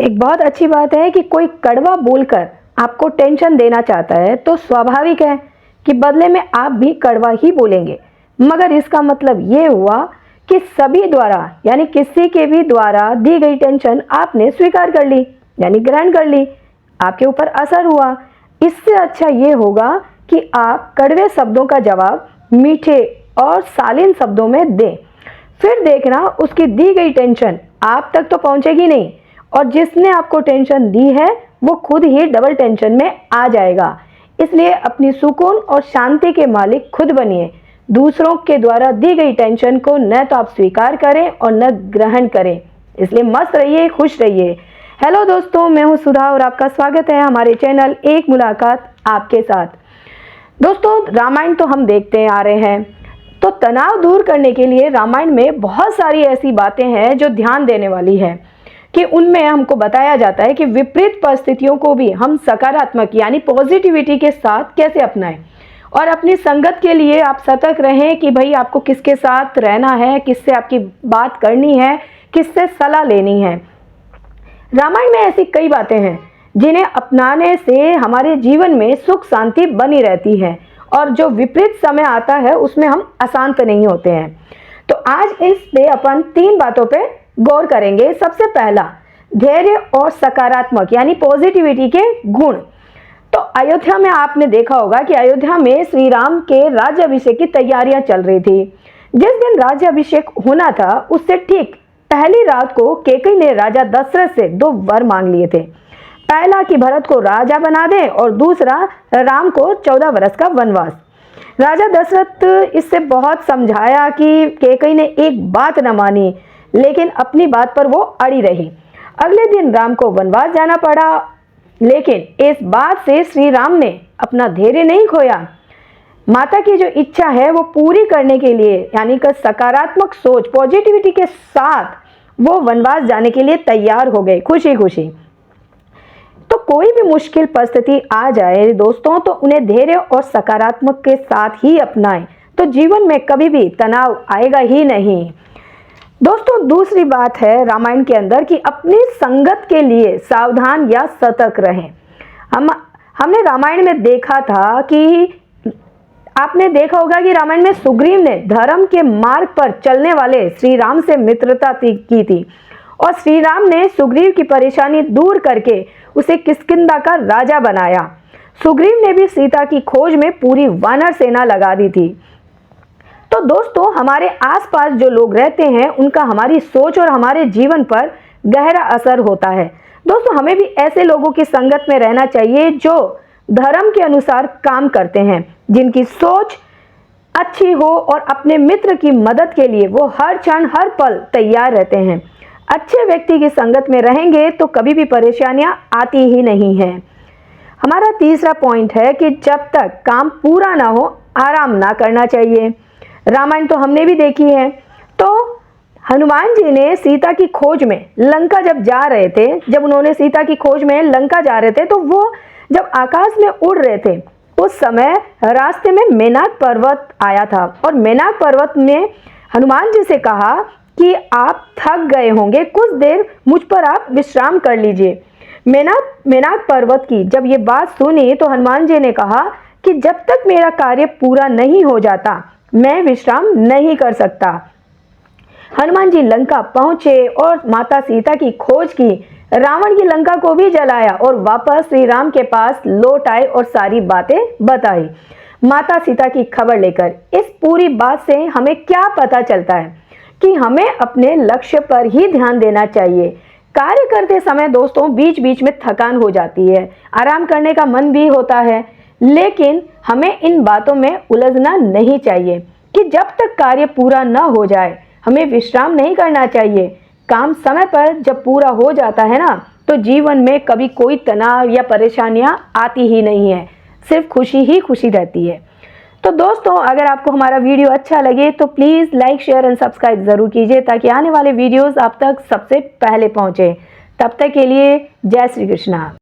एक बहुत अच्छी बात है कि कोई कड़वा बोलकर आपको टेंशन देना चाहता है तो स्वाभाविक है कि बदले में आप भी कड़वा ही बोलेंगे। मगर इसका मतलब ये हुआ कि सभी द्वारा यानी किसी के भी द्वारा दी गई टेंशन आपने स्वीकार कर ली यानी ग्रहण कर ली, आपके ऊपर असर हुआ। इससे अच्छा ये होगा कि आप कड़वे शब्दों का जवाब मीठे और शालीन शब्दों में दें। फिर देखना उसकी दी गई टेंशन आप तक तो पहुंचेगी नहीं और जिसने आपको टेंशन दी है वो खुद ही डबल टेंशन में आ जाएगा। इसलिए अपनी सुकून और शांति के मालिक खुद बनिए। दूसरों के द्वारा दी गई टेंशन को न तो आप स्वीकार करें और न ग्रहण करें। इसलिए मस्त रहिए, खुश रहिए। हेलो दोस्तों, मैं हूं सुधा और आपका स्वागत है हमारे चैनल एक मुलाकात आपके साथ। दोस्तों, रामायण तो हम देखते आ रहे हैं, तो तनाव दूर करने के लिए रामायण में बहुत सारी ऐसी बातें हैं जो ध्यान देने वाली है कि उनमें हमको बताया जाता है कि विपरीत परिस्थितियों को भी हम सकारात्मक यानी पॉजिटिविटी के साथ कैसे अपनाएं और अपनी संगत के लिए आप सतर्क रहें कि भाई आपको किसके साथ रहना है, किससे आपकी बात करनी है, किससे सलाह लेनी है। रामायण में ऐसी कई बातें हैं जिन्हें अपनाने से हमारे जीवन में सुख शांति बनी रहती है और जो विपरीत समय आता है उसमें हम अशांत नहीं होते हैं। तो आज इस पे अपन 3 बातों पे गौर करेंगे। सबसे पहला, धैर्य और सकारात्मक यानी पॉजिटिविटी के गुण। तो अयोध्या में आपने देखा होगा कि अयोध्या में श्री राम के राज्याभिषेक की तैयारियां चल रही थी। जिस दिन राज्याभिषेक होना था उससे ठीक पहली रात को कैकेयी ने राजा दशरथ से 2 वर मांग लिए थे। पहला कि भरत को राजा बना दे और दूसरा राम को 14 वर्ष का वनवास। राजा दशरथ इससे बहुत समझाया कि कैकेयी ने एक बात न मानी, लेकिन अपनी बात पर वो अड़ी रही। अगले दिन राम को वनवास जाना पड़ा, लेकिन इस बात से श्री राम ने अपना धैर्य नहीं खोया। माता की जो इच्छा है वो पूरी करने के लिए यानी कि सकारात्मक सोच पॉजिटिविटी के साथ वो वनवास जाने के लिए तैयार हो गए खुशी खुशी। तो कोई भी मुश्किल परिस्थिति आ जाए दोस्तों, तो उन्हें धैर्य और सकारात्मक के साथ ही अपनाएं, तो जीवन में कभी भी तनाव आएगा ही नहीं। दोस्तों, दूसरी बात है रामायण के अंदर कि अपनी संगत के लिए सावधान या सतर्क रहें। हमने रामायण में देखा था कि आपने देखा होगा कि रामायण में सुग्रीव ने धर्म के मार्ग पर चलने वाले श्री राम से मित्रता की थी और श्री राम ने सुग्रीव की परेशानी दूर करके उसे किष्किंधा का राजा बनाया। सुग्रीव ने भी सीता की खोज में पूरी वानर सेना लगा दी थी। तो दोस्तों, हमारे आसपास जो लोग रहते हैं उनका हमारी सोच और हमारे जीवन पर गहरा असर होता है। दोस्तों, हमें भी ऐसे लोगों की संगत में रहना चाहिए जो धर्म के अनुसार काम करते हैं, जिनकी सोच अच्छी हो और अपने मित्र की मदद के लिए वो हर क्षण हर पल तैयार रहते हैं। अच्छे व्यक्ति की संगत में रहेंगे तो कभी भी परेशानियां आती ही नहीं है। हमारा तीसरा पॉइंट है कि जब तक काम पूरा ना हो आराम ना करना चाहिए। रामायण तो हमने भी देखी है। तो हनुमान जी ने सीता की खोज में लंका जब उन्होंने सीता की खोज में लंका जा रहे थे, तो वो जब आकाश में उड़ रहे थे उस समय रास्ते में मेनाक पर्वत आया था और मेनाक पर्वत ने हनुमान जी से कहा कि आप थक गए होंगे, कुछ देर मुझ पर आप विश्राम कर लीजिए। मेनाक पर्वत की जब ये बात सुनी तो हनुमान जी ने कहा कि जब तक मेरा कार्य पूरा नहीं हो जाता मैं विश्राम नहीं कर सकता। हनुमान जी लंका पहुंचे और माता सीता की खोज की, रावण की लंका को भी जलाया और वापस श्री राम के पास लौट आए और सारी बातें बताई माता सीता की खबर लेकर। इस पूरी बात से हमें क्या पता चलता है कि हमें अपने लक्ष्य पर ही ध्यान देना चाहिए। कार्य करते समय दोस्तों बीच बीच में थकान हो जाती है, आराम करने का मन भी होता है, लेकिन हमें इन बातों में उलझना नहीं चाहिए कि जब तक कार्य पूरा न हो जाए हमें विश्राम नहीं करना चाहिए। काम समय पर जब पूरा हो जाता है ना, तो जीवन में कभी कोई तनाव या परेशानियां आती ही नहीं है, सिर्फ खुशी ही खुशी रहती है। तो दोस्तों, अगर आपको हमारा वीडियो अच्छा लगे तो please like share and subscribe ज़रूर कीजिए ताकि आने वाले वीडियोज़ आप तक सबसे पहले पहुँचे। तब तक के लिए जय श्री कृष्णा।